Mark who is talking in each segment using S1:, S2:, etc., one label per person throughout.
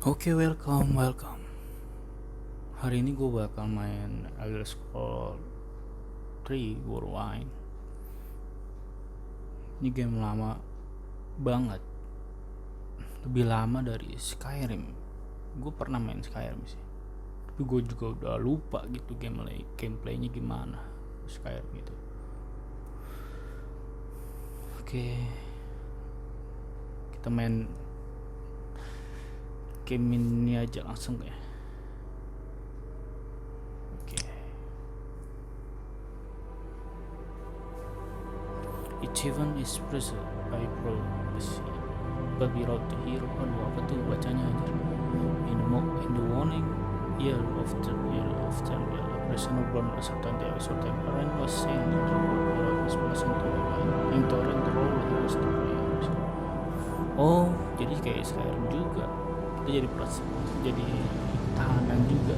S1: Oke, welcome. Hari ini gue bakal main Elder Scrolls 3 Morrowind. Ini game lama banget, lebih lama dari Skyrim. Gue pernah main Skyrim sih, tapi gue juga udah lupa gitu gameplaynya gimana Skyrim gitu. Oke, kita main game ini aja langsung ya. Oke. Each event is preserved by prophecy, but without the hero. Aduh, apa tuh bacanya aja. In the warning year after a prisoner born a certain parent was sent to the world without his blessing to the light, and torrent the role was to play. Oh, jadi kayak Skyrim juga. Kita jadi tahanan juga.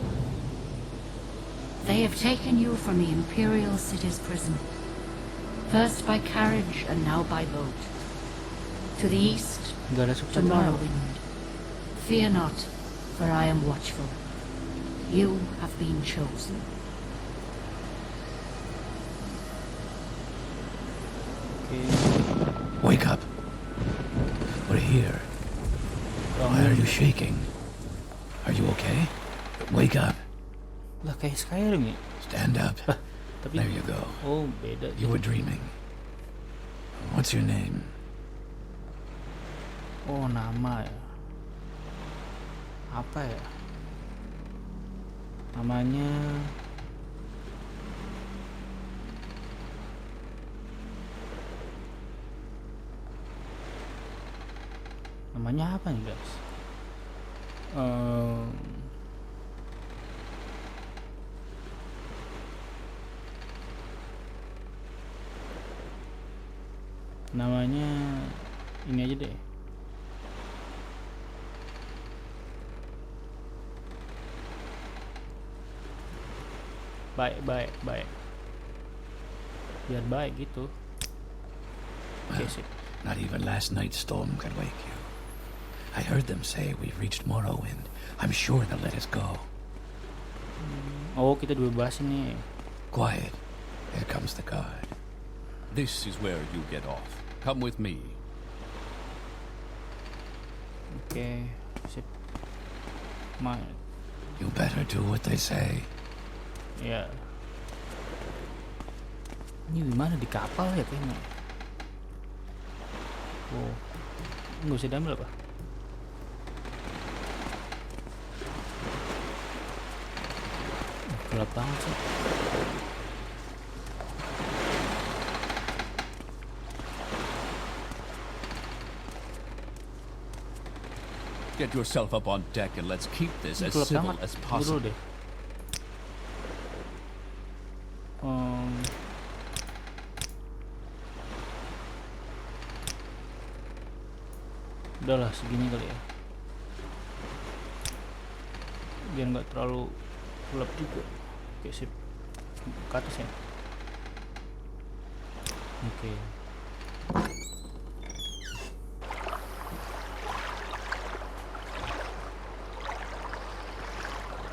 S2: They have taken you from the Imperial City's prison, first by carriage and now by boat. To the east,
S1: Gak ada
S2: to
S1: subtitle.
S2: Morrowind. Fear not, for I am watchful. You have been chosen.
S1: Okay.
S3: Wake up. We're here. Why are you shaking? Are you okay? Wake up.
S1: Lah kayak Skyrim ya.
S3: Stand up.
S1: Tapi
S3: There you go.
S1: oh beda.
S3: You were dreaming. What's your name?
S1: Oh, nama ya. Apa ya? Namanya apa nih guys? Namanya ini aja deh. Baik. Biar baik gitu. Oke, sip.
S3: Not even last night's storm could wake you. I heard them say we've reached Morrowind. I'm sure they'll let us go.
S1: Oh, kita dibebasin nih.
S3: Quiet. Here comes the guard.
S4: This is where you get off. Come with me.
S1: Oke, sip.
S3: You better do what they say.
S1: Ya. Ini gimana di kapal ya kayaknya. Oh, nggak usah diambil apa? Gelap banget sih.
S4: Get yourself up on deck and let's keep this as
S1: Gelap
S4: civil
S1: banget.
S4: as
S1: Tunggu dulu
S4: possible.
S1: deh. Udahlah segini kali ya, biar nggak terlalu gelap juga. Oke, sip. Ke atas ya. Oke.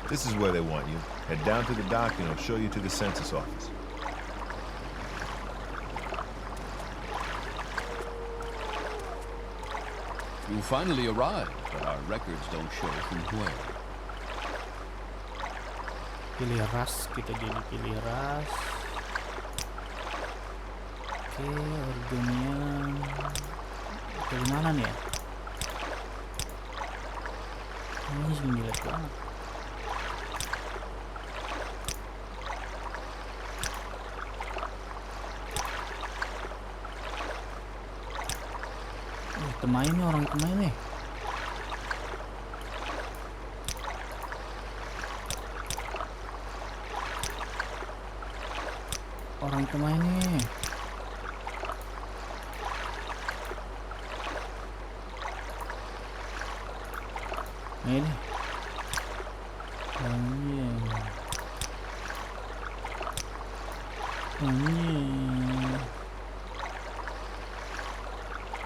S5: This is where they want you. Head down to the dock and I'll show you to the census office.
S4: You finally arrived, but our records don't show from where.
S1: Pilih ras, kita jadi pilih ras. Oke, organnya dari mana nih ya? Ini sih jelek banget. Temain nih, orang temain nih. Orang temain nih. Ini. Anjing.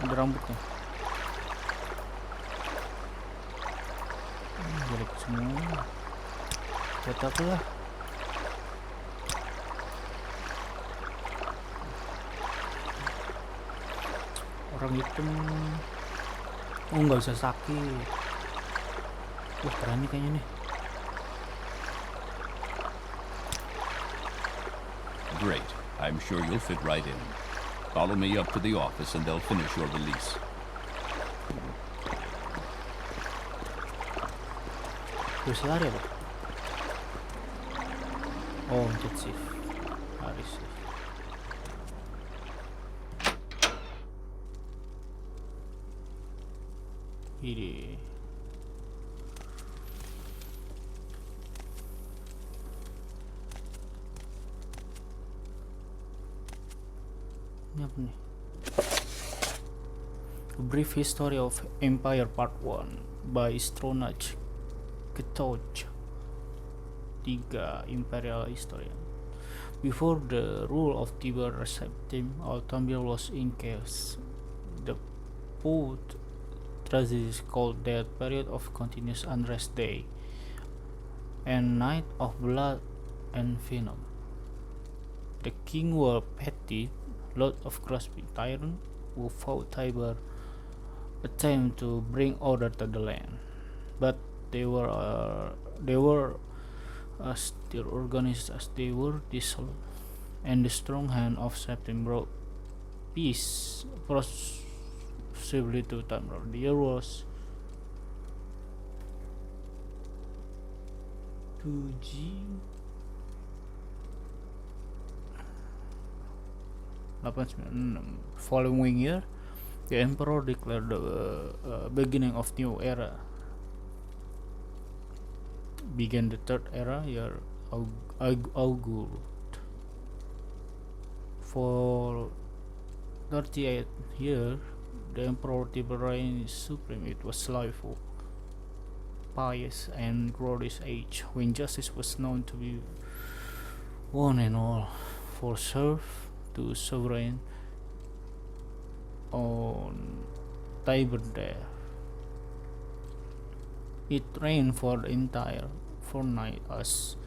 S1: Ada rambutnya. jelek semua. Kotak lah. Orang hitam. Oh, nggak bisa sakit. Wah, keren nih kayaknya nih.
S4: Great. I'm sure you'll fit right in. Follow me up to the office and they'll finish your release.
S1: Terus lari apa? Oh, jet shift. Lari shift. Ini apa nih? A Brief History of Empire Part 1 by Stronach Ketoj 3 Imperial Historian. Before the rule of Tiber Septim, Altamir was in chaos. The poet tragedies called that period of continuous unrest day and night of blood and venom. The king were petty, Lord of Crosby, tyrant who fought Tiber, attempt to bring order to the land, but they were still organized as they were dissolved, and the strong hand of Septim brought peace possibly to Tamar. The year was 2G 896. Following year, the emperor declared the beginning of new era. Began the third era, year August. For 38 years, the emperor Tiber reigned supreme. It was joyful, pious, and glorious age when justice was known to be one and all, for serve to sovereign on Tiber there. It rained for the entire fortnight as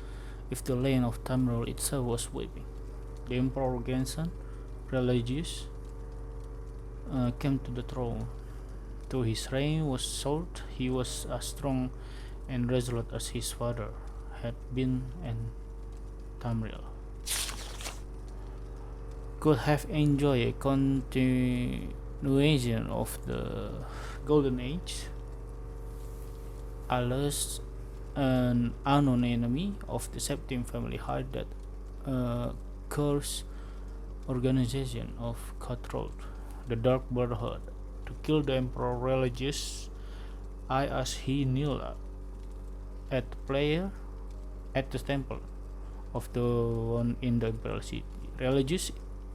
S1: if the land of Tamriel itself was weeping. The Emperor Gensan, religious, came to the throne. Though his reign was short, he was as strong and resolute as his father had been in Tamriel. Could have enjoyed a continuation of the Golden Age. Alas, an unknown enemy of the Septim family hired that cursed organization of cutthroat, the Dark Brotherhood, to kill the Emperor Religious. As he kneeled at the temple of the one in the Imperial City. Religious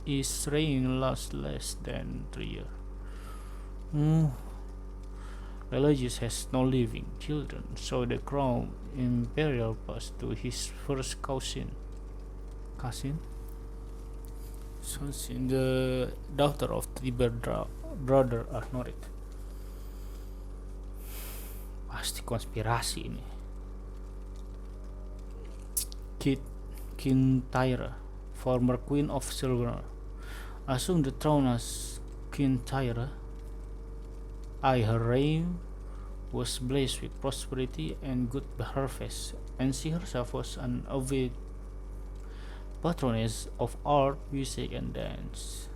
S1: is reign lasts less than 3 years. Religious has no living children, so the crown imperial passed to his first cousin, the daughter of Tiber brother Arnorid. Pasti konspirasi ini. Kintyra, former queen of Silver, assumed the throne as Kintyra. Her reign was blessed with prosperity and good harvest, and she herself was an avid patroness of art, music, and dance.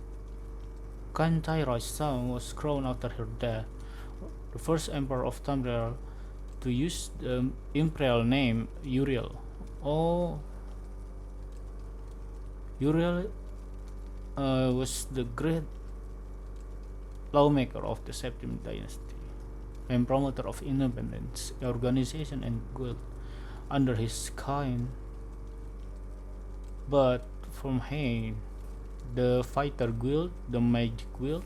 S1: Kintyra's son was crowned after her death, the first emperor of Tamriel to use the imperial name Uriel. Uriel was the great lawmaker of the Septim dynasty and promoter of independence, organization, and guild under his kind. But from him, the fighter guild, the magic guild,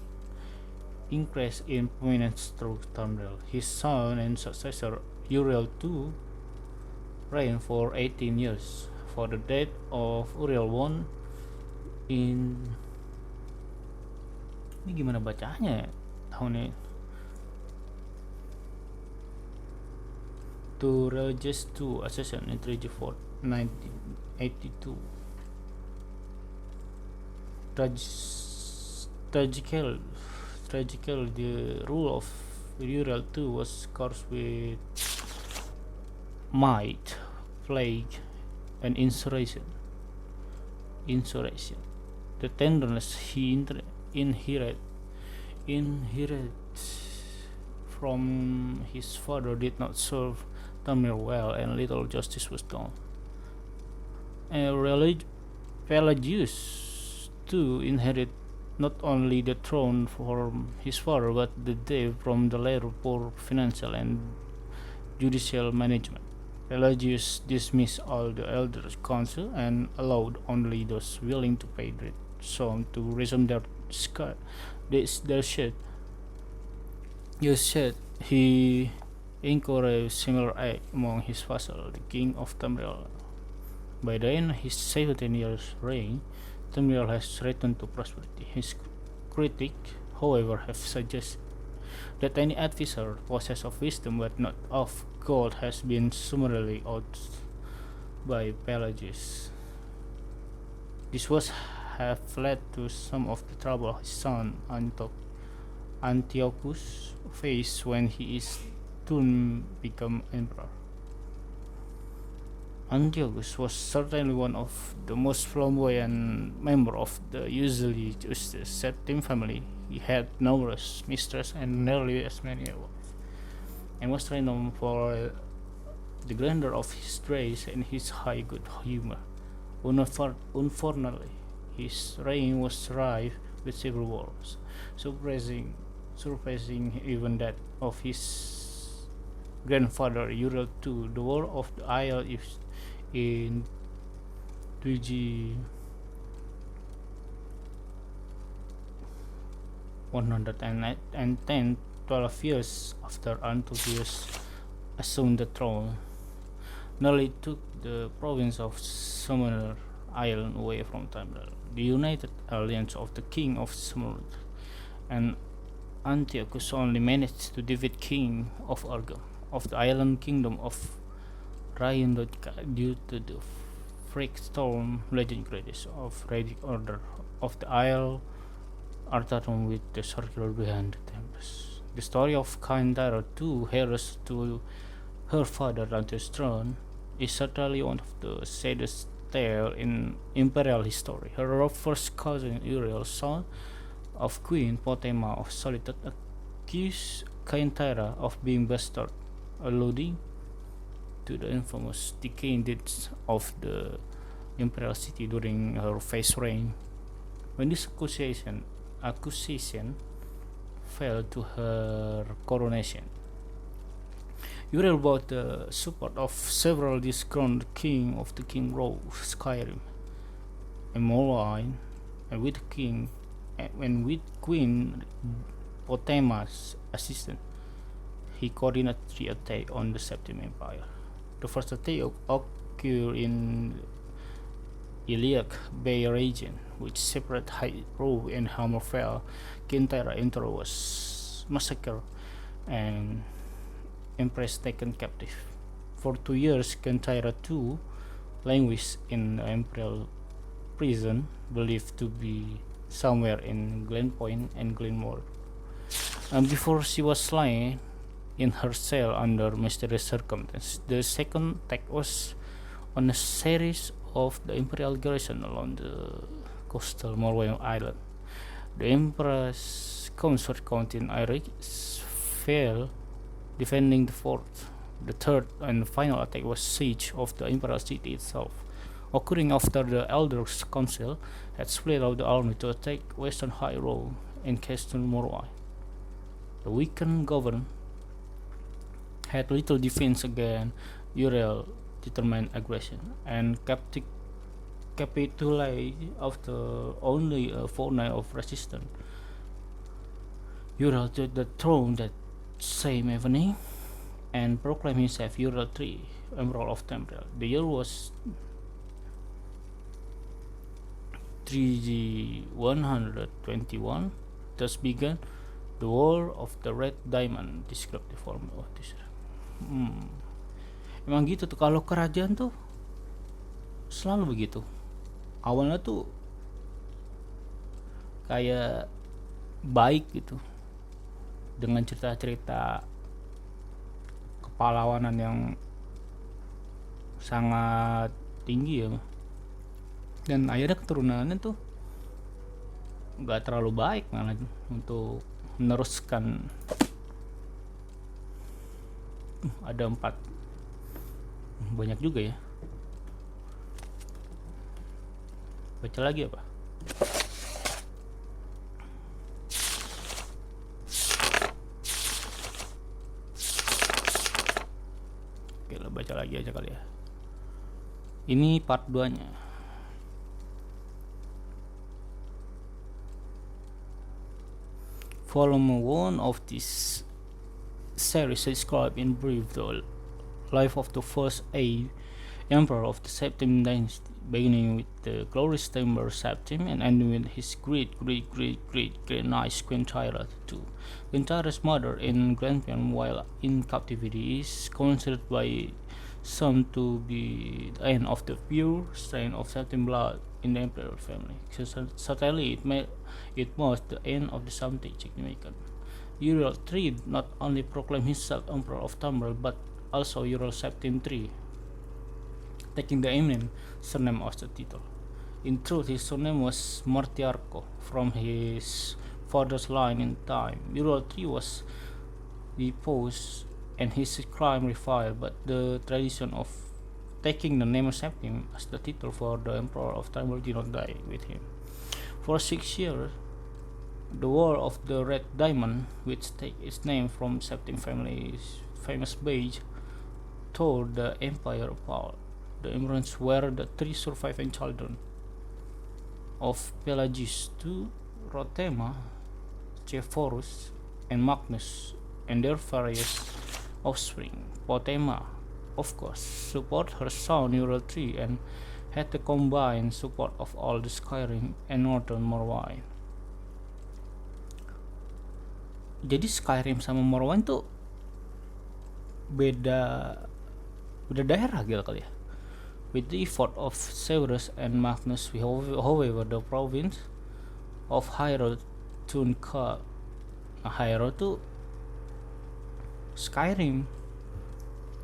S1: increased in prominence through Tamriel. His son and successor Uriel II reigned for 18 years. For the death of Uriel I in ini gimana bacanya ya tahun ini? to religious to assassin in 1982. Tragical, tragical, the rule of Uriel II was cursed with might, plague, and insurrection. The tenderness he inherited from his father did not serve Tamir well, and little justice was done. And Pelagius too inherited not only the throne from his father but the debt from the latter poor financial and judicial management. Pelagius dismissed all the elders' council and allowed only those willing to pay the sum to resume their share. You said he encouraged similar act among his vassals, the king of Tamriel. By the end of his 17 years reign, Tamriel has returned to prosperity. His critics, however, have suggested that any advisor possessed of wisdom but not of gold has been summarily out by Pelagius. This was have led to some of the trouble his son Antiochus faced when he is soon become emperor. Antiochus was certainly one of the most flamboyant members of the usually just Septim family. He had numerous mistresses and nearly as many wives, and was renowned for the grandeur of his dress and his high good humor. Unfortunately, his reign was rife with civil wars, surpassing even that of his grandfather Uriel II. The War of the Isle is in 2G 110, 12 years after Antiochus assumed the throne, nearly took the province of Summer Island away from Tamriel. The united alliance of the king of Summer and Antiochus only managed to defeat king of Argam of the island kingdom of Ryandotka due to the freak storm legend credits of Radic Order of the Isle Artarum with the circular behind the tempest. The story of Kaintara II, heiress to her father Dante's throne, is certainly one of the saddest tales in imperial history. Her first cousin Uriel, son of Queen Potema of Solitude, accused Kaintara of being bastard, alluding to the infamous decadence of the imperial city during her first reign. When this accusation fell to her coronation, Uriel bought the support of several disgruntled king of the King Row, Skyrim, and Morrowind, and with Queen Potema's assistance, he coordinated the attack on the Septim Empire. The first attack occurred in Iliac Bay region, which separated High Row and Hammerfell. Kaintara Emperor was massacred and Empress taken captive. For 2 years, Kaintara II languished in the imperial prison, believed to be somewhere in Glenpoint and Glenmore. And before she was slain in her cell under mysterious circumstances, the second attack was on a series of the imperial garrison along the coastal Morrowind island. The Emperor's consort Count in Iris fell defending the fort. The third and final attack was siege of the imperial city itself, occurring after the Elders' Council had split out the army to attack Western High Road and Castle Morrowind. The weakened government had little defense against Uriel's determined aggression and capitulated after only a fortnight of resistance. Uriel took the throne that same evening and proclaimed himself Uriel III, Emperor of Tamriel. The year was 3G 121. Thus began the War of the Red Diamond. Describe the form of this. Emang gitu tuh, kalau kerajaan tuh selalu begitu. Awalnya tuh kayak baik gitu, dengan cerita-cerita kepahlawanan yang sangat tinggi ya, dan akhirnya keturunannya tuh nggak terlalu baik malah untuk meneruskan. Ada 4, banyak juga ya. Baca lagi apa? Oke lah, baca lagi aja kali ya. Ini part 2 nya. Volume 1 of this series describes in brief the life of the first 8 emperor of the Septim dynasty, beginning with the glorious Emperor Septim and ending with his great niece Queen Thyra II. Queen Thyra's mother and grandparent, while in captivity, is considered by some to be the end of the pure strain of Septim blood in the imperial family. Certainly, it was the end of the something significant. Uriel III not only proclaimed himself Emperor of Tamriel, but also Uriel Septim III, taking the eminent surname of the title. In truth, his surname was Martiarco, from his father's line in time. Uriel III was deposed and his crime reviled, but the tradition of taking the name of Septim as the title for the Emperor of Tamriel did not die with him. For 6 years, the War of the Red Diamond, which takes its name from Septim family's famous badge, tore the empire apart. The Emperors were the 3 surviving children of Pelagius II, Rotema, Severus, and Magnus, and their various offspring. Potema, of course, support her son Uriel III and had the combined support of all the Skyrim and Northern Morrowind. Jadi Skyrim sama Morrowind tuh beda daerah gitu kali ya. With the effort of Severus and Magnus, however, the province of Hyrule soon cut. Hyrule tuh Skyrim,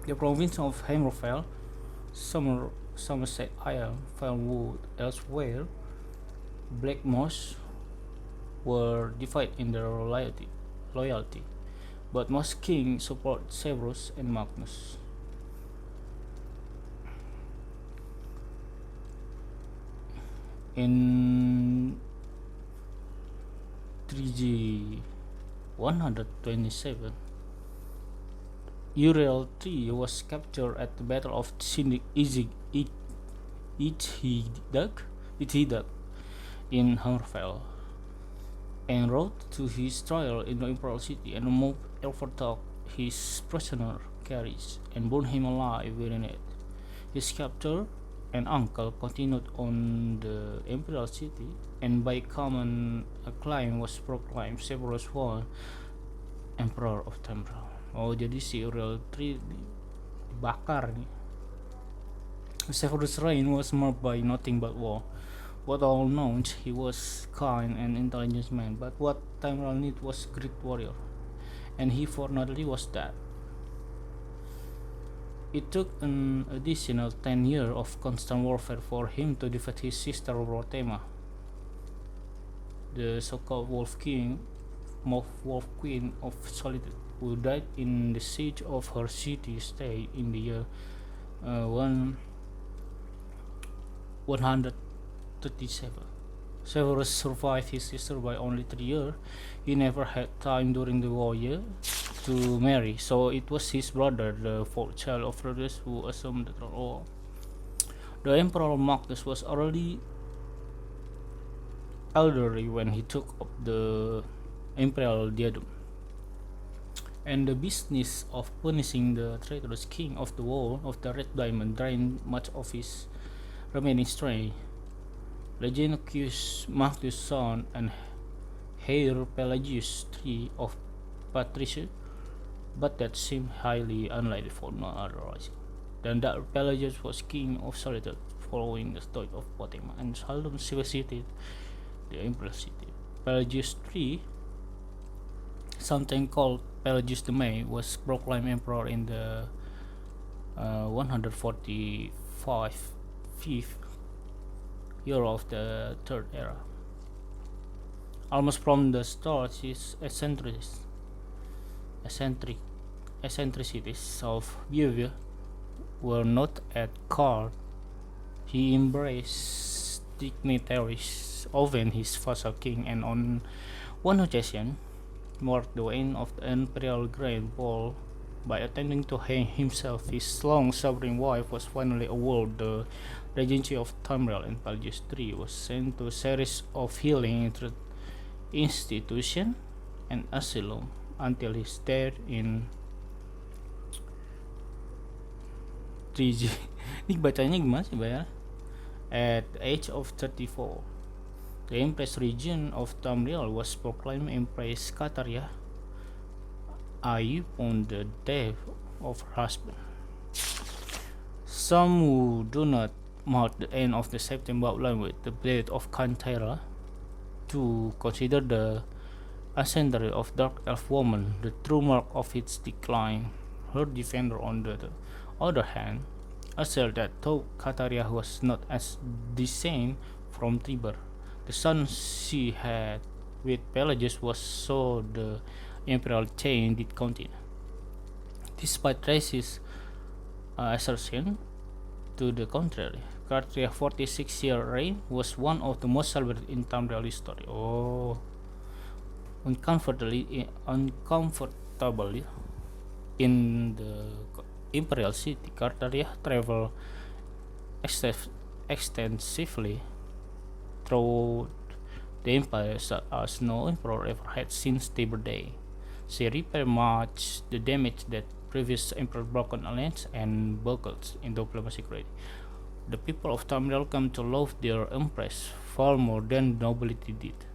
S1: the province of Hammerfell, Somerset Isle, Felwood, elsewhere, Black Moss were divided in their loyalty, but most kings support Severus and Magnus. In 3G 127, Uriel III was captured at the Battle of Ithidak in Hammerfell, and rode to his trial in the Imperial City and overtook his prisoner carriage and burned him alive within it. His captor and uncle continued on the Imperial City, and by common acclaim was proclaimed Severus I, Emperor of Tamriel. Oh, jadi si Uriel III dibakar nih. Severus' reign was marked by nothing but war. What all known, he was kind and intelligent man, but what Tamriel needed was great warrior, and he fortunately was that. It took an additional 10 years of constant warfare for him to defeat his sister Rotema, the so-called Wolf Queen of Solitude, who died in the siege of her city-state in the year 137. Severus survived his sister by only 3 years. He never had time during the war year to marry, so it was his brother, the fourth child of Rhodes, who assumed the throne. The Emperor Magnus was already elderly when he took up the imperial diadem, and the business of punishing the traitorous king of the War of the Red Diamond drained much of his remaining strength. Legend accused Magnus' son and heir Pelagius III of patrician, but that seemed highly unlikely for no other reason. Then that Pelagius was king of Solitude, following the story of Fatima, and seldom visited the imperial city. Pelagius III, sometimes called Pelagius the May, was proclaimed emperor in the 145th year of the Third Era. Almost from the start, his eccentricities of behavior were not at court. He embraced dignitaries, often his vassal king, and on one occasion marked the end of the imperial grand ball by attempting to hang himself. His long-suffering wife was finally awarded the regency of Tamriel, and Pelagius III was sent to a series of healing institutions and asylum until his death in 3G. Ini bacanya gimana sih, Bayar? At the age of 34. The Empress region of Tamriel was proclaimed Empress Kataria Ayu upon the death of her husband. Some who do not mark the end of the Septim bloodline with the blade of Kantara to consider the ascendancy of Dark Elf woman the true mark of its decline. Her defender, on the other hand, assert that though Kataria was not as descended from Tiber, the son she had with Pelagius was, so the imperial chain did continue. Despite racist assertion to the contrary, Kataria 46-year reign was one of the most celebrated in Tamriel history. Oh, uncomfortably in the imperial city, Kataria traveled extensively through the empire as no emperor ever had since Tiber Day. She repaired much the damage that previous emperor broken alliance and buckled in diplomatic ready. The people of Tamriel come to love their empress far more than nobility did.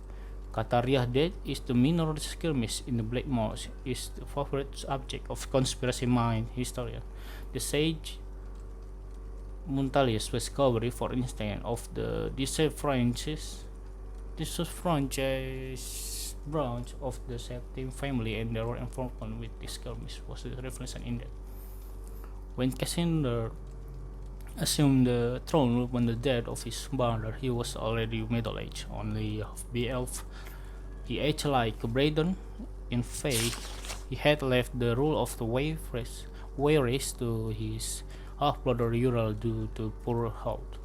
S1: Kataria's death is the minor skirmish in the Black Moss, is the favorite subject of conspiracy mind historian. The sage Muntalius' discovery, for instance, of the disfranchised branch of the Septim family and their involvement with this skirmish was the revelation in that. When Cassandra assumed the throne upon the death of his mother, he was already middle-aged, only half-elf. He aged like a Braden. In fact, he had left the rule of the Wayrace to his half-brother Ural due to poor health.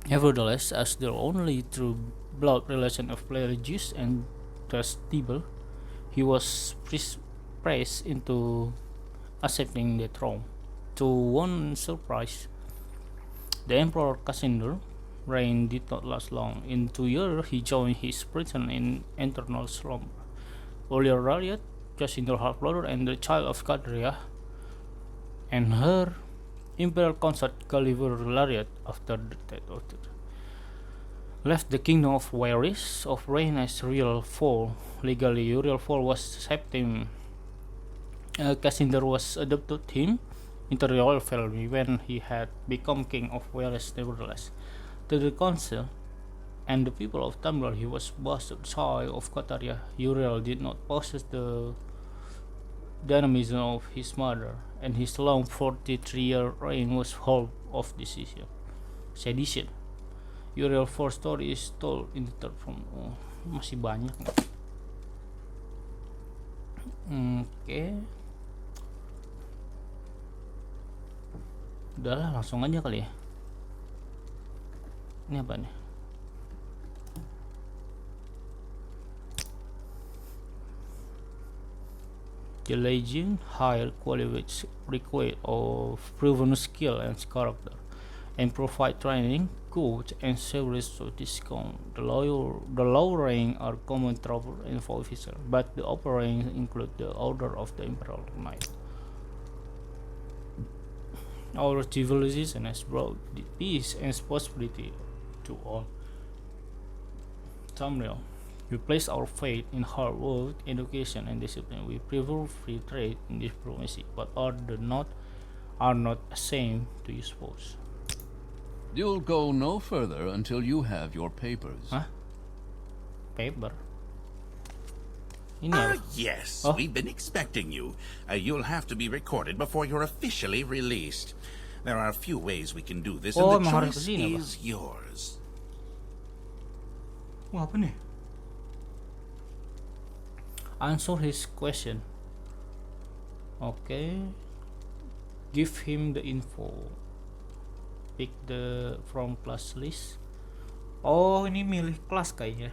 S1: Nevertheless, as the only true blood relation of Pelagius and Tiber, he was pressed into accepting the throne. To one surprise, the Emperor Cassandra reign did not last long. In 2 years, he joined his prison in eternal slumber. Earlier Rariat, Cassandra's half-brother and the child of Cadria, and her imperial consort Gulliver Lariat, after the death of the left the kingdom of Wayris of reign as Real Fall. Legally, Real Fall was Septim. Cassandra was adopted him into the royal family when he had become king of Wales. Nevertheless, to the council and the people of Tamriel, he was bastard child of Kataria. Uriel did not possess the dynamism of his mother, and his long 43-year reign was full of sedition. Uriel 4 story is told in the third form. Oh, masih banyak. Oke. Udahlah, langsung aja kali ya. Ini apa nih? The legend higher qualities require of proven skill and character, and provide training, coach, and service to discount. The low rank are common travel and officer, but the upper rank include the Order of the Imperial Knight. Our civilization has brought peace and prosperity to all. Tamriel, we place our faith in hard work, education, and discipline. We prefer free trade and diplomacy, but are not ashamed to use force.
S4: You'll go no further until you have your papers.
S1: Hah? Paper? Ini apa?
S6: Yes,
S1: Oh.
S6: we've been expecting you. You'll have to be recorded before you're officially released. There are a few ways we can do this,
S1: Oh,
S6: and the
S1: emang harus
S6: choice
S1: kesini, apa?
S6: is yours.
S1: Wah, apa nih? Answer his question. Okay. Give him the info. Pick the from class list. Oh, ini milih kelas kayaknya.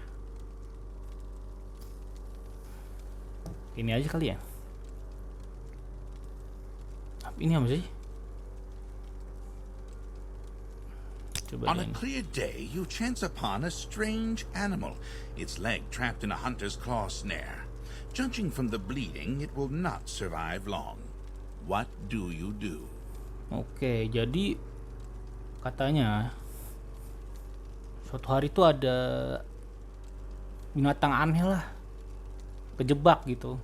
S1: Ini aja kali ya. Ini apa sih? Coba
S6: On a
S1: ini.
S6: clear day, you chance upon a strange animal, its leg trapped in a hunter's claw snare. Judging from the bleeding, it will not survive long. What do you do?
S1: Oke, jadi katanya suatu hari itu ada binatang aneh lah, kejebak gitu.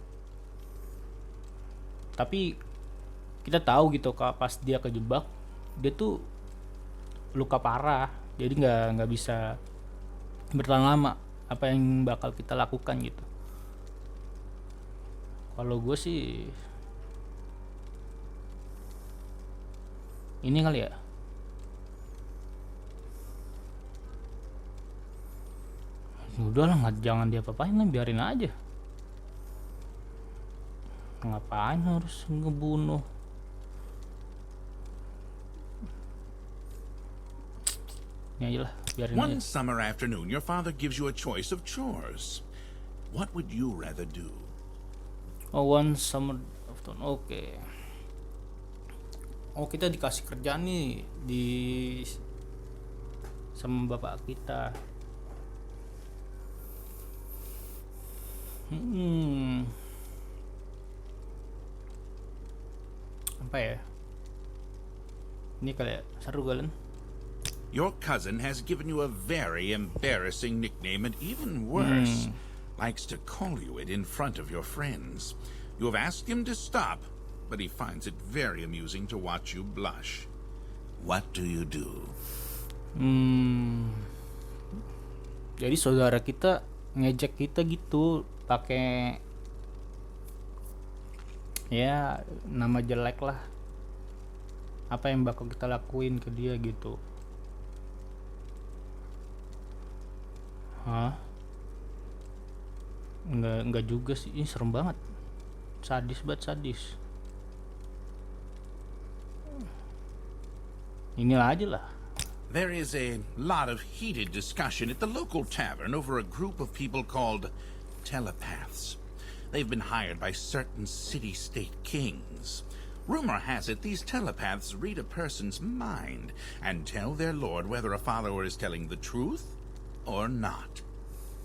S1: Tapi kita tahu gitu pas dia kejebak, dia tuh luka parah, jadi nggak bisa bertahan lama. Apa yang bakal kita lakukan gitu? Kalau gue sih ini kali ya. Udahlah, jangan diapa-apain lah, biarin aja. Ngapain harus ngebunuh? Ini aja lah, biarin
S6: One
S1: aja.
S6: summer afternoon, your father gives you a choice of chores. What would you rather do?
S1: Oh, one summer afternoon. Oke. Oh, kita dikasih kerjaan nih sama bapak kita. Apa ya? Ini kali ya, seru kalian.
S6: Your cousin has given you a very embarrassing nickname, and even worse, likes to call you it in front of your friends. You have asked him to stop, but he finds it very amusing to watch you blush. What do you do?
S1: Jadi saudara kita ngejek kita gitu, pakai ya nama jelek lah. Apa yang bakal kita lakuin ke dia gitu? Hah? Enggak juga sih, ini serem banget. Sadis banget, sadis. Inilah aja lah.
S6: There is a lot of heated discussion at the local tavern over a group of people called telepaths. They've been hired by certain city-state kings. Rumor has it these telepaths read a person's mind and tell their lord whether a follower is telling the truth or not.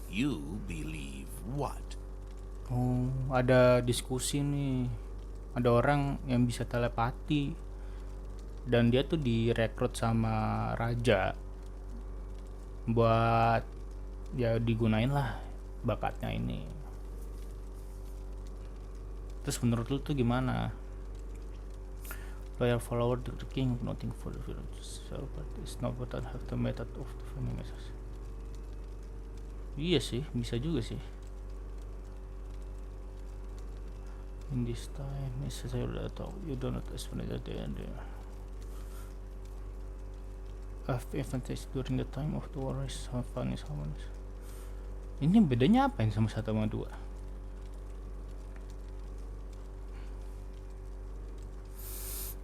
S6: You believe what?
S1: Oh, ada diskusi nih. Ada orang yang bisa telepati, dan dia tuh direkrut sama raja buat ya digunain lah bakatnya ini. Terus menurut lu tuh gimana? Loyal follower to the king, nothing for the village. So, but it's not what I have the method of the finding message. Iya sih, bisa juga sih. In this time, necessary atau you do not explain at the end. Have advantage during the time of the war is fun is harmonious. Ini bedanya apa yang sama 1 sama 2?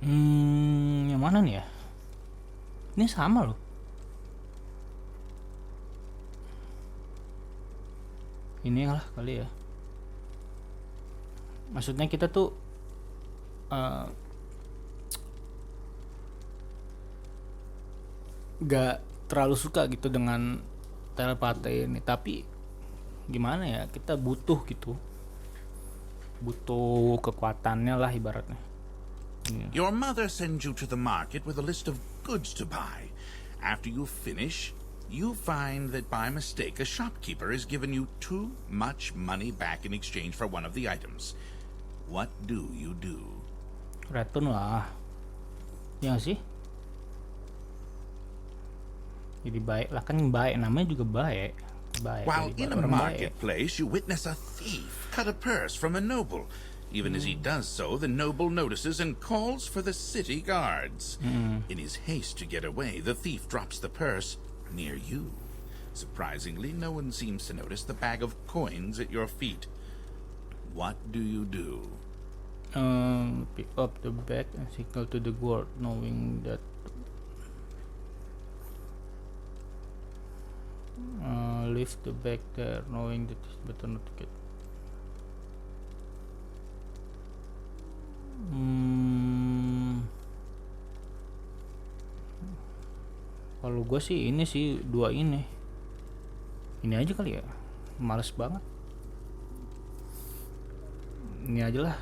S1: Yang mana nih ya? Ini sama loh. Ini lah kali ya. Maksudnya kita tuh gak terlalu suka gitu dengan telepati ini, tapi gimana ya, kita butuh gitu, butuh kekuatannya lah ibaratnya.
S6: Your mother sends you to the market with a list of goods to buy. After you finish, you find that by mistake a shopkeeper has given you too much money back in exchange for one of the items. What do you do?
S1: Return lah. Ya nggak sih? Jadi baik lah, kan baik, namanya juga baik.
S6: While
S1: jadi
S6: in a
S1: orang baik.
S6: marketplace, you witness a thief cut a purse from a noble. Even as he does so, the noble notices and calls for the city guards. In his haste to get away, the thief drops the purse near you. Surprisingly, no one seems to notice the bag of coins at your feet. What do you do?
S1: Pick up the bag and signal to the guard, knowing that leave the bag there, knowing that it's better not to get. Kalau gue sih ini sih dua ini aja kali ya, males banget. Ini aja lah,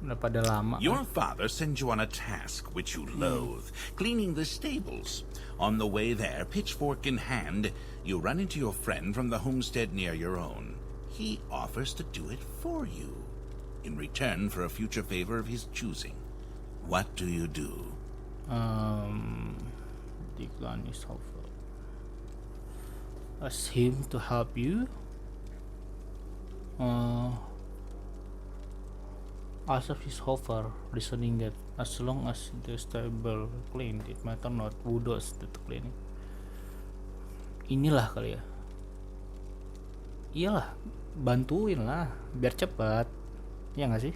S1: daripada lama.
S6: Your father sends you on a task which you loathe, cleaning the stables. On the way there, pitchfork in hand, you run into your friend from the homestead near your own. He offers to do it for you, in return for a future favor of his choosing. What do you do?
S1: Decline his offer. Ask him to help you. Accept his offer, reasoning that as long as the stable clean, it matter not who does the cleaning. Inilah kali ya. Iyalah, bantuin lah, biar cepat. Ya nggak sih?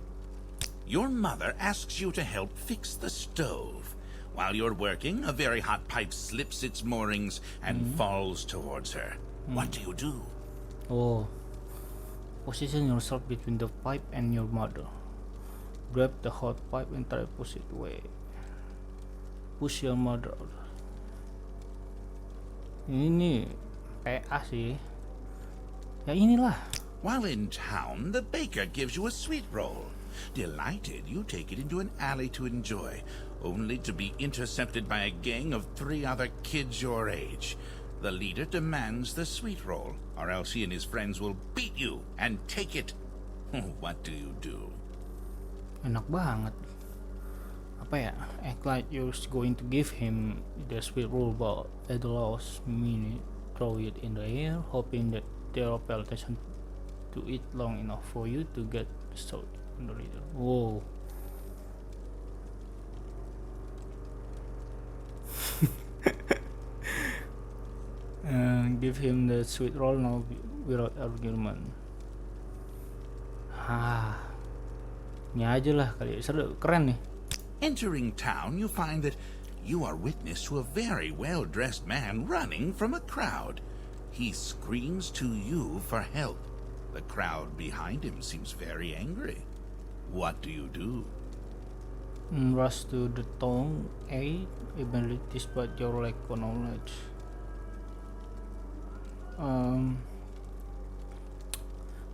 S6: Your mother asks you to help fix the stove. While you're working, a very hot pipe slips its moorings and falls towards her. What do you do?
S1: Oh, position yourself between the pipe and your mother. Grab the hot pipe and try to push it away. Push your mother out. Ini PA sih. Ya inilah.
S6: While in town, the baker gives you a sweet roll. Delighted, you take it into an alley to enjoy, only to be intercepted by a gang of 3 other kids your age. The leader demands the sweet roll, or else he and his friends will beat you and take it. What do you do?
S1: Enak banget. Apa ya? Act like you're going to give him the sweet roll, but at the last minute throw it in the air, hoping that they'll pay attention to it long enough for you to get the sword on the leader. Whoa. Give him the sweet roll now without argument. Ini aja lah kali. Seru, keren nih.
S6: Entering town, you find that you are witness to a very well-dressed man running from a crowd. He screams to you for help. The crowd behind him seems very angry. What do you do?
S1: Rush to the town aid abilities but your lack of knowledge.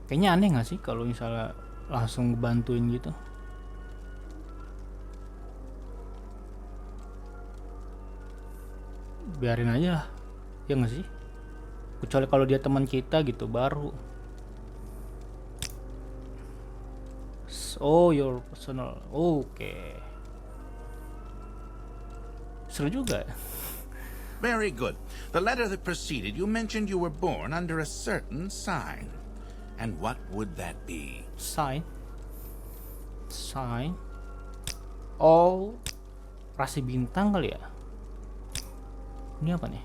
S1: Kayaknya aneh gak sih kalau misalnya langsung bantuin gitu? Biarin aja lah, ya gak sih? Kecuali kalau dia teman kita gitu baru. Oh, your personal. Okay. Seru juga.
S6: Very good. The letter that preceded you mentioned you were born under a certain sign. And what would that be?
S1: Sign. Oh, rasi bintang kali ya? Ini apa nih?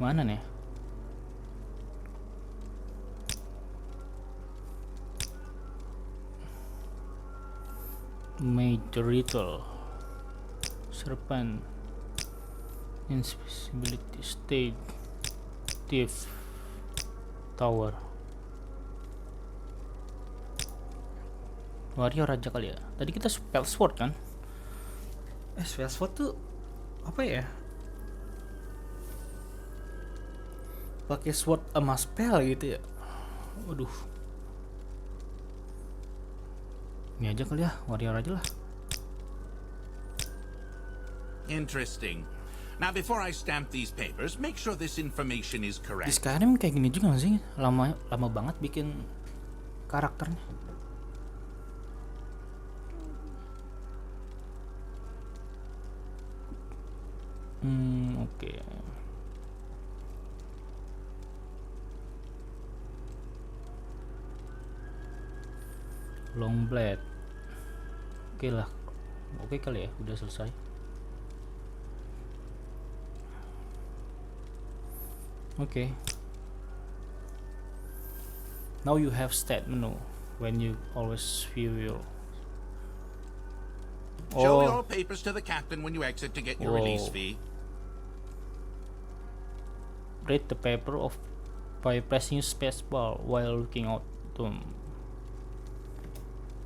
S1: Mana nih? Major ritual. Serpent. Invisibility state. Thief. Tower. Warrior raja kali ya. Tadi kita spell sword kan? Spell sword tuh apa ya? Pakai sword sama spell gitu ya. Waduh. Ini aja kali ya, warrior aja lah.
S6: Interesting. Now, before I stamp these papers, make sure this information is
S1: Di
S6: correct.
S1: Skyrim kayak gini juga gak sih? Lama banget bikin karakternya. Oke. Long blade. Oke lah. Oke kali ya, udah selesai. Okay. Now you have stat menu when you always view your.
S6: Show your papers to the captain when you exit to get your release fee.
S1: Read the paper of by pressing spacebar while looking out.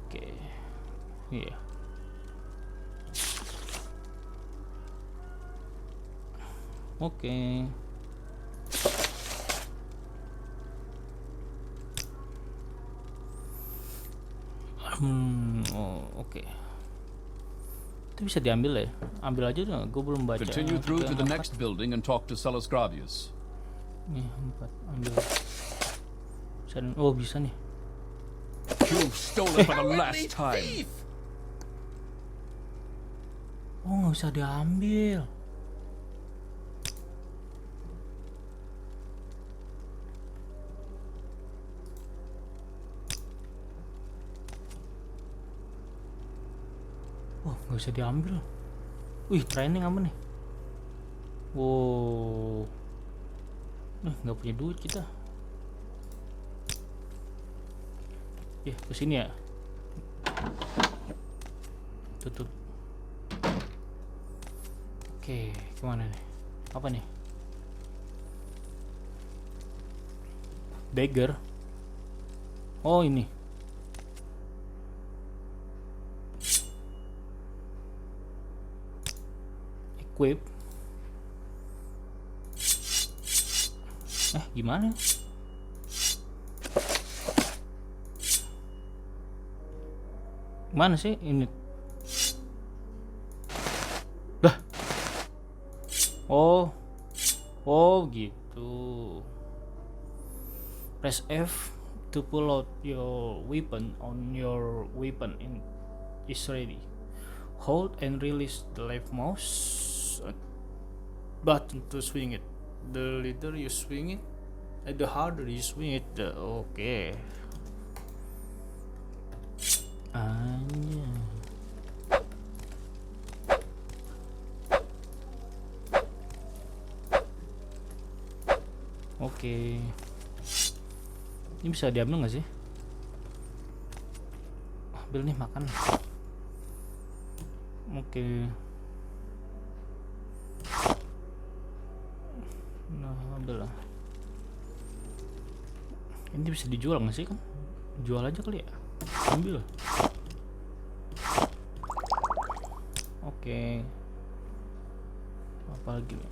S1: Okay. Yeah. Okay. Oke. Itu bisa diambil ya? Ambil aja dong, gue belum baca.
S4: Continue through to the next building and talk to Celes Gravius.
S1: Nih, 4, ambil. Oh, bisa nih.
S4: You've stolen for the last time.
S1: Oh, nggak bisa diambil. Oh, nggak bisa diambil. Wih, training apa nih? Wow. Nggak punya duit kita. Ya, kesini ya. Tutup. Oke, kemana nih? Apa nih? Dagger. Oh, ini. Equip. Gimana? Mana sih ini? Dah. Oh gitu. Press F to pull out your weapon on your weapon is ready. Hold and release the left mouse button to swing it. The later you swing it, the harder you swing it. Okay. Anya. Oke. Ini bisa diambil nggak sih? Ambil nih, makan. Oke. Nah, ambil lah. Ini bisa dijual nggak sih kan? Jual aja kali ya. Ambil. Oke. Apa lagi nih?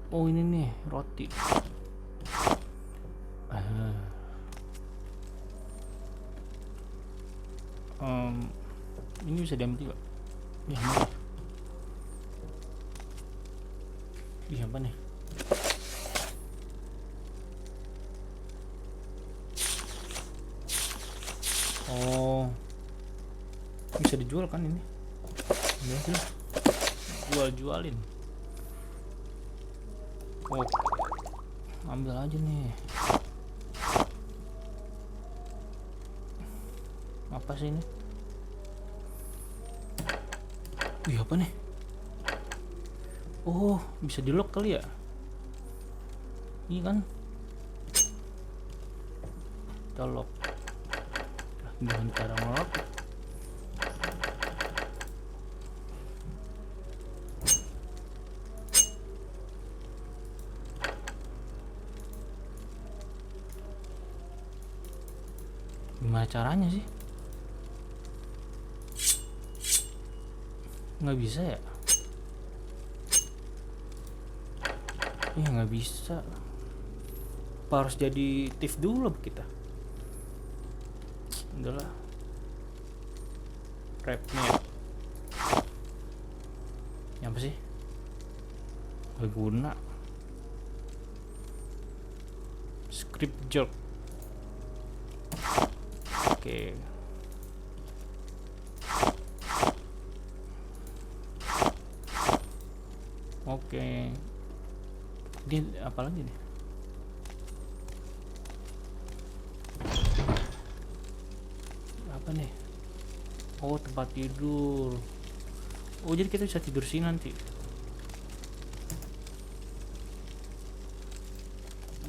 S1: Oh, ini nih roti. Ini bisa diambil juga. Ya, mana? Ih, apa nih? Oh, bisa dijual kan ini? Ya, jualin. Oh, ambil aja nih. Apa sih ini? Wih, apa nih? Oh, bisa di lock kali ya? Ini kan? Kita lock. Gimana cara ngelock? Gimana caranya sih? Nggak bisa ya? Iya, nggak bisa. Apa harus jadi thief dulu kita? Udahlah. Rapnya ya apa sih, gak guna. Script job. Oke. Oke. Ini apa lagi nih? Apa nih? Oh, tempat tidur. Oh, jadi kita bisa tidur sini nanti.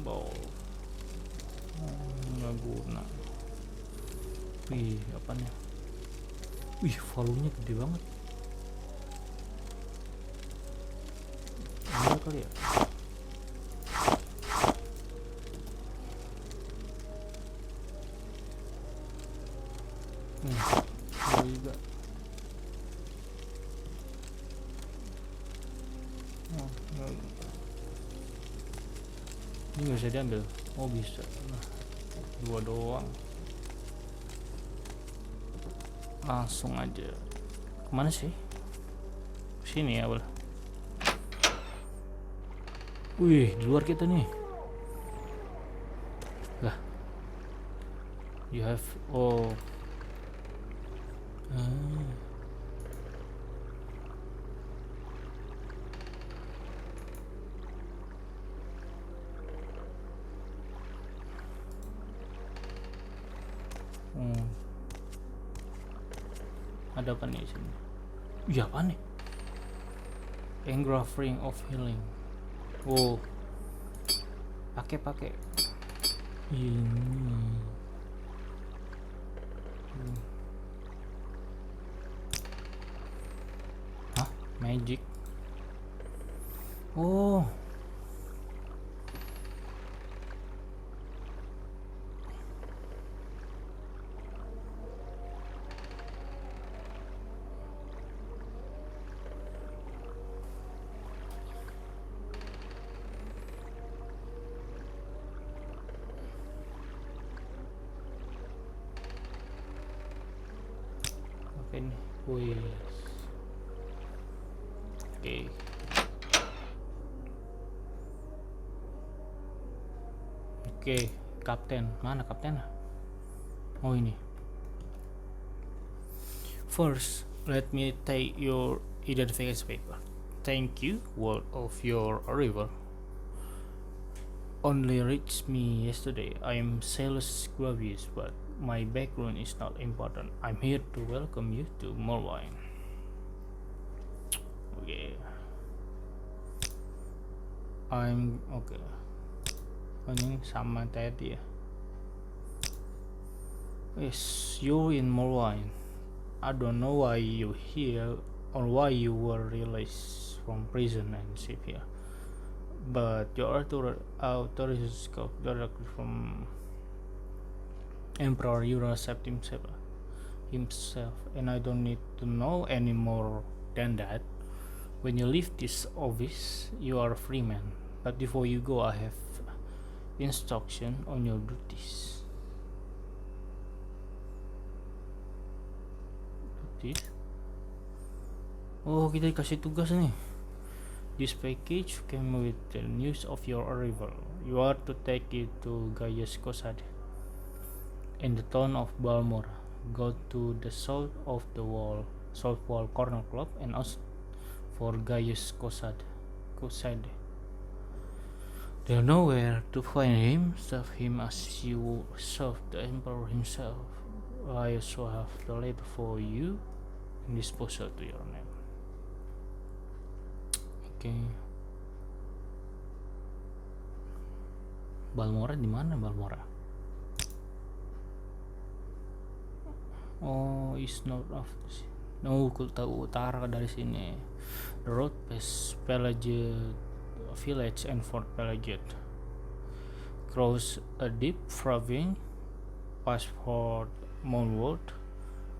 S1: Wow. Nggak guna. Wih, apa nih? Wih, volumenya gede banget. Ambil kali ya. Ambil juga. Oh, ini nggak bisa diambil. Oh, bisa. Nah, 2 doang. Langsung aja. Kemana sih? Sini ya, boleh. Wih, di luar kita nih. Lah. You have ada apa nih sini? Iya, apa nih? Engraving of healing. Oh, pakai ini. Hah? Magic. Oh, apa ini? Wih. Oke. Oke, kapten. Mana kapten? Oh, ini. First, let me take your identification paper. Thank you, word of your arrival. Only reached me yesterday. I am Salus Gravius, but my background is not important. I'm here to welcome you to Morrowind. Okay. I'm okay. Oh, ini sama tadi ya. Yes, you're in Morrowind. I don't know why you here or why you were released from prison and shipped here, but your authorities got directly from Emperor Euracep himself, and I don't need to know any more than that. When you leave this office, you are a free man. But before you go, I have instruction on your duties. Oh, kita dikasih tugas nih. This package came with the news of your arrival. You are to take it to Gaius Kosad in the town of Balmor. Go to the south wall corner club and ask for Gaius Kosad. They'll know where to find him. Serve him as you serve the emperor himself. I also have the label for you and disposal to your name. Okay. Balmora di mana Balmora? Oh, is north of the no, tahu utara dari sini. The road past Pelagiat village and Fort Pelagiat. Cross a deep ravine, pass Fort Morrowind,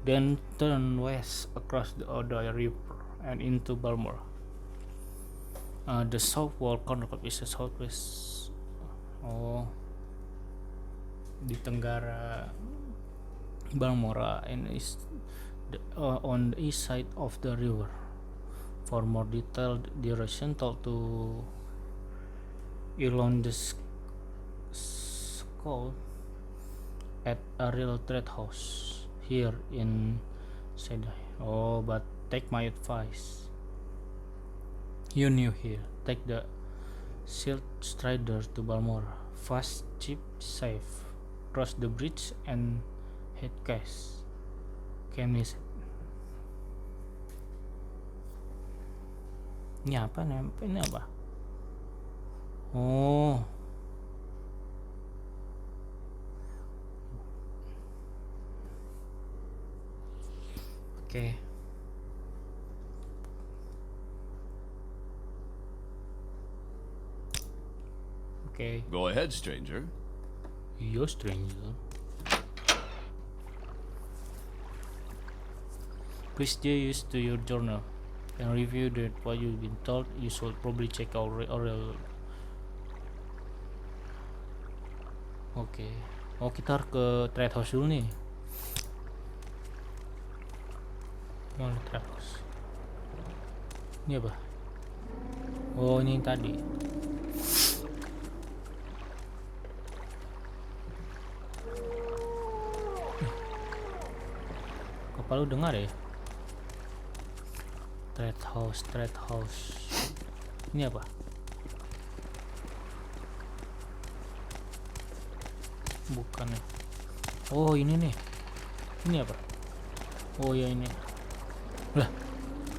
S1: then turn west across the Oda River and into Balmor. The south wall corner club is the southwest. Oh, di tenggara Balmora, and is on the east side of the river. For more detailed direction, talk to Elon the Skull at a real trade house here in Sedai. Oh, but take my advice. You new here. Take the Shield Strider to Balmora. Fast, cheap, safe. Cross the bridge and hit cash. Can't miss it. Ini apa nih? Ini apa? Oh. Oke. Oke.
S4: Go ahead, stranger.
S1: Yo, stranger. Please do use to your journal and review that what you've been told. You should probably check out oral. Oke. Oh, kita harus ke trade house dulu nih. Mana trade house? Ini apa? Oh, ini yang tadi. Kepala lu dengar ya? Trade house. Ini apa? Bukan ya. Oh, ini nih. Ini apa? Oh ya, ini. Lah,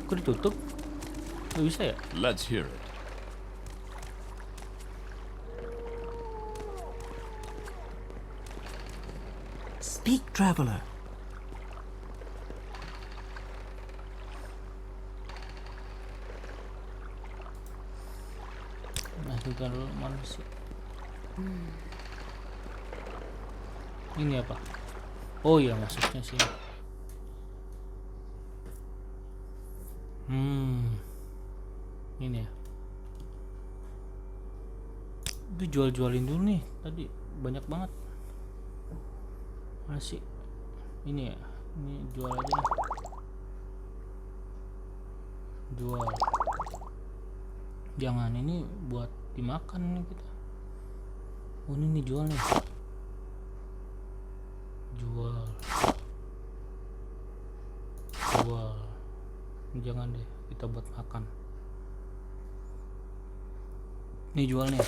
S1: kok ditutup? Gak bisa ya?
S4: Let's hear it.
S7: Speak, traveler.
S1: Masukkan dulu mana sih? Ini apa? Oh iya, masuknya sini. Ini ya. Itu jual-jualin dulu nih. Tadi banyak banget. Mana sih? Ini ya. Ini jual aja nih. Jual. Jangan, ini buat dimakan nih kita. Oh, ini nih jual nih. Jual. Jangan deh, kita buat makan. Ini jual nih.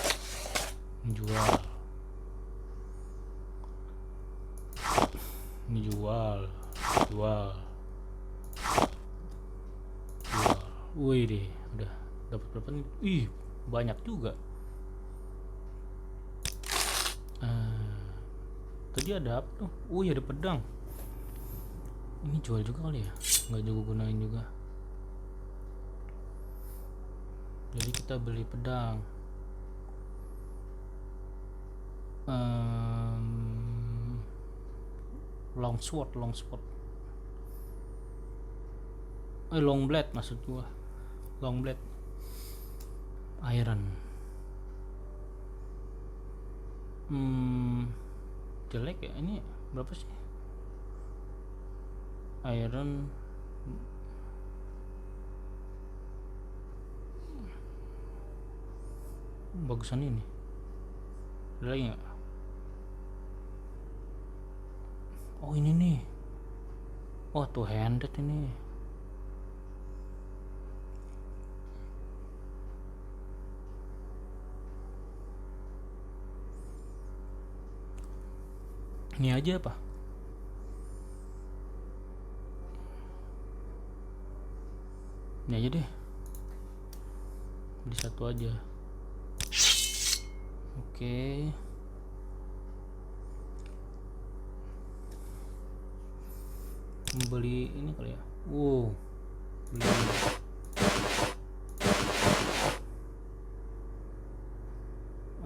S1: Jual. Ini jual. Wih deh, udah dapat berapa nih? Ih, banyak juga. Tadi ada apa tuh? Ada pedang. Ini jual juga kali ya? Nggak juga gunain juga. Jadi kita beli pedang. Long sword. Long blade maksud gua. Long blade. Iron. Jelek ya, ini berapa sih? Iron bagusan ini. Ada lagi nggak? Oh, ini nih. Oh, two handed ini. Ini aja apa? Ini aja deh. Beli satu aja. Oke. Beli ini kali ya. Beli.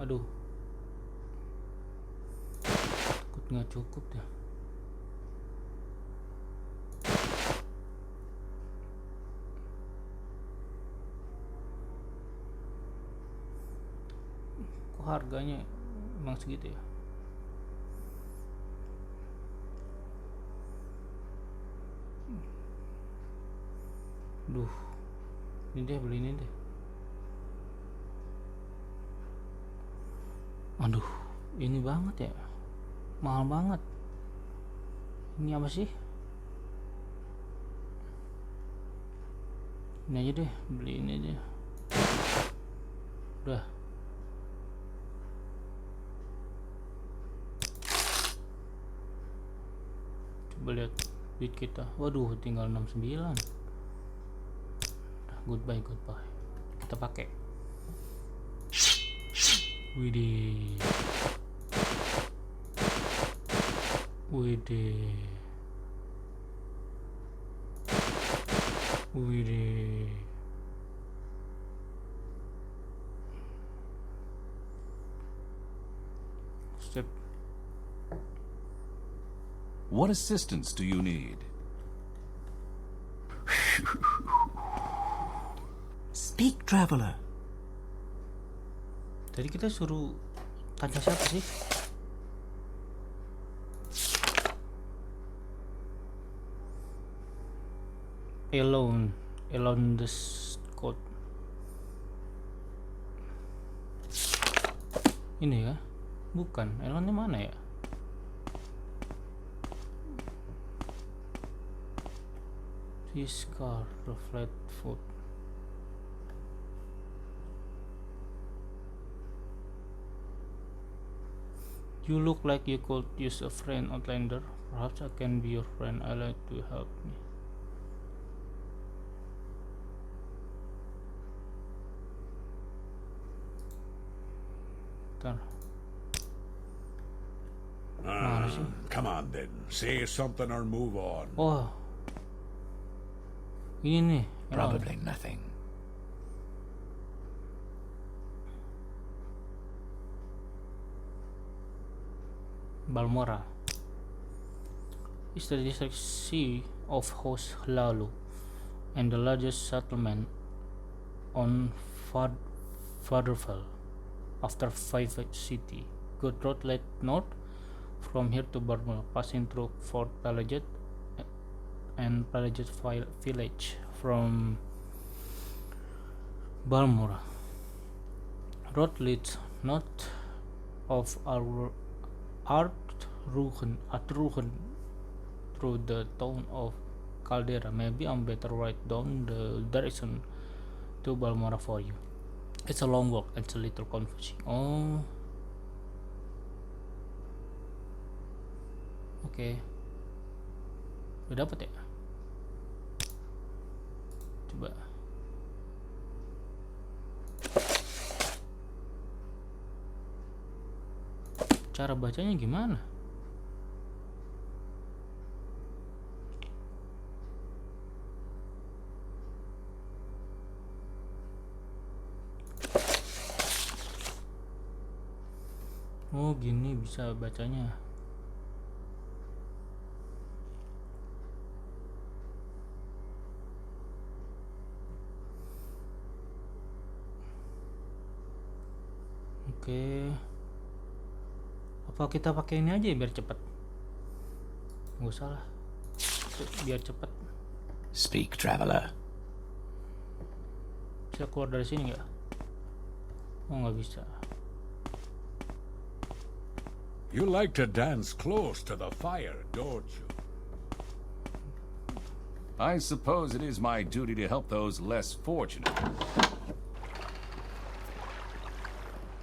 S1: Aduh. Takut nggak cukup dah. Kok harganya emang segitu ya? Duh, ini deh, beli ini deh. Aduh, ini banget ya, mahal banget. Ini apa sih? Ini aja deh, beli ini aja. Udah. Coba lihat duit kita. Waduh, tinggal 69. Udah, goodbye. Kita pakai. Widih. Step.
S4: What assistance do you need?
S7: Speak, traveler.
S1: Tadi kita suruh tanya siapa sih? Alone the code. Ini ya? Bukan. Alone mana ya? This car, the flat foot. You look like you could use a friend, Outlander. Perhaps I can be your friend. I like to help me. Bentar. Mana sih?
S8: Come on then, say something or move on.
S1: Oh, ini nih.
S3: Probably nothing.
S1: Balmora is the district sea of Hos Hlalu and the largest settlement on Vaderfell after 5 city. Good road led north from here to Balmora, passing through Fort Pelaget and Pelaget village from Balmora. Road leads north of Artrugen through the town of Caldera. Maybe I'm better write down the direction to Balmora for you. It's a long walk and it's a little confusing. Oh, oke. Udah dapet ya? Coba. Cara bacanya gimana? Oh, gini bisa bacanya. Oke. Apa kita pakai ini aja ya biar cepet? Nggak usah lah, biar cepet.
S3: Speak, traveler.
S1: Bisa keluar dari sini nggak? Oh, nggak bisa.
S8: You like to dance close to the fire, don't you?
S4: I suppose it is my duty to help those less fortunate.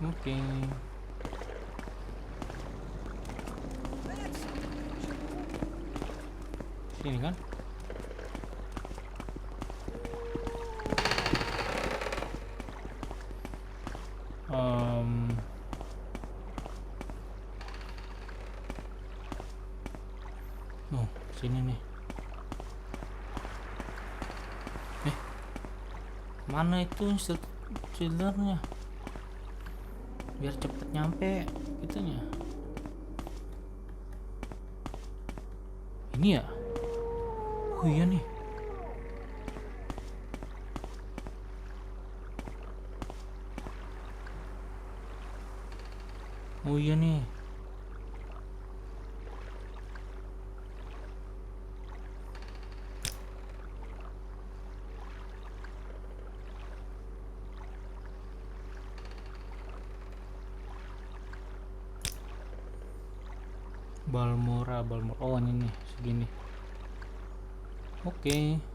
S1: Oke. Sini kan? Oh, sini nih. Mana itu instructornya? Biar cepet nyampe itunya. Ini ya? Oh iya nih. Oh iya nih. Balmora. Oh ini nih segini. Oke.